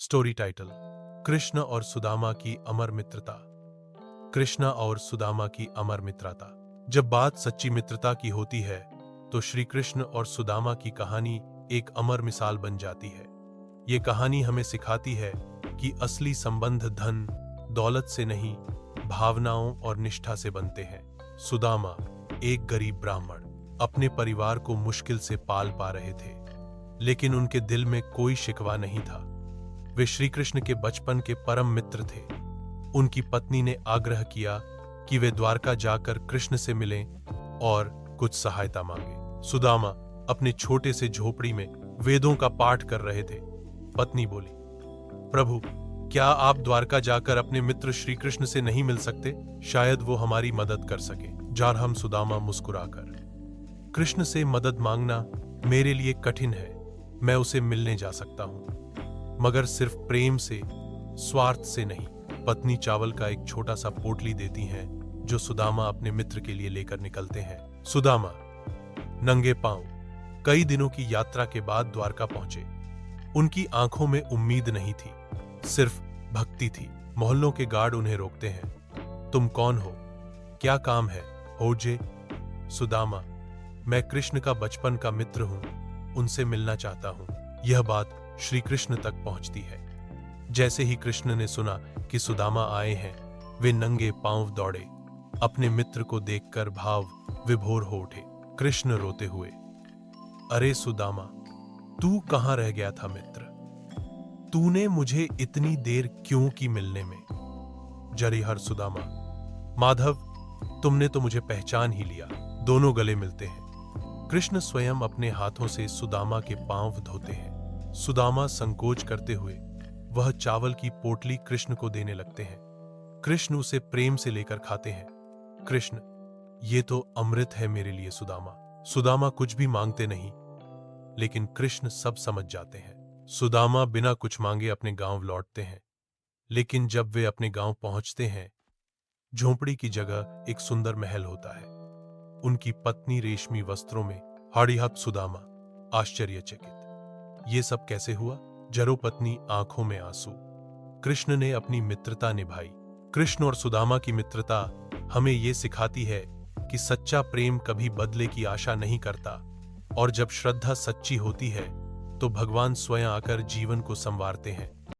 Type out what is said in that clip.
Story title: Krishna और सुदामा की अमर मित्रता। कृष्ण और सुदामा की अमर मित्रता। जब बात सच्ची मित्रता की होती है तो श्री कृष्ण और सुदामा की कहानी एक अमर मिसाल बन जाती है। ये कहानी हमें सिखाती है कि असली संबंध धन दौलत से नहीं, भावनाओं और निष्ठा से बनते हैं। सुदामा एक गरीब ब्राह्मण अपने परिवार को मुश्किल से पाल पा रहे थे, लेकिन उनके दिल में कोई शिकवा नहीं था। वे श्री कृष्ण के बचपन के परम मित्र थे। उनकी पत्नी ने आग्रह किया कि वे द्वारका जाकर कृष्ण से मिलें और कुछ सहायता मांगे। सुदामा अपने छोटे से झोपड़ी में वेदों का पाठ कर रहे थे। पत्नी बोली, प्रभु, क्या आप द्वारका जाकर अपने मित्र श्री कृष्ण से नहीं मिल सकते? शायद वो हमारी मदद कर सके। हम सुदामा मुस्कुराकर, कृष्ण से मदद मांगना मेरे लिए कठिन है। मैं उसे मिलने जा सकता हूं, मगर सिर्फ प्रेम से, स्वार्थ से नहीं। पत्नी चावल का एक छोटा सा पोटली देती हैं, जो सुदामा अपने मित्र के लिए लेकर निकलते हैं। सुदामा नंगे पांव कई दिनों की यात्रा के बाद द्वारका पहुंचे। उनकी आंखों में उम्मीद नहीं थी, सिर्फ भक्ति थी। मोहल्लों के गार्ड उन्हें रोकते हैं। तुम कौन हो? क्या काम है? होजे सुदामा, मैं कृष्ण का बचपन का मित्र हूं, उनसे मिलना चाहता हूं। यह बात श्री कृष्ण तक पहुंचती है। जैसे ही कृष्ण ने सुना कि सुदामा आए हैं, वे नंगे पांव दौड़े। अपने मित्र को देखकर भाव विभोर हो उठे। कृष्ण रोते हुए, अरे सुदामा, तू कहां रह गया था मित्र? तूने मुझे इतनी देर क्यों की मिलने में? जरीहर सुदामा, माधव, तुमने तो मुझे पहचान ही लिया। दोनों गले मिलते हैं। कृष्ण स्वयं अपने हाथों से सुदामा के पांव धोते हैं। सुदामा संकोच करते हुए वह चावल की पोटली कृष्ण को देने लगते हैं। कृष्ण उसे प्रेम से लेकर खाते हैं। कृष्ण, ये तो अमृत है मेरे लिए सुदामा। सुदामा कुछ भी मांगते नहीं, लेकिन कृष्ण सब समझ जाते हैं। सुदामा बिना कुछ मांगे अपने गांव लौटते हैं, लेकिन जब वे अपने गांव पहुंचते हैं, झोंपड़ी की जगह एक सुंदर महल होता है। उनकी पत्नी रेशमी वस्त्रों में, हाड़ीहाथ सुदामा आश्चर्यचकित, ये सब कैसे हुआ? जरो पत्नी आंखों में आंसू। कृष्ण ने अपनी मित्रता निभाई। कृष्ण और सुदामा की मित्रता हमें ये सिखाती है कि सच्चा प्रेम कभी बदले की आशा नहीं करता, और जब श्रद्धा सच्ची होती है तो भगवान स्वयं आकर जीवन को संवारते हैं।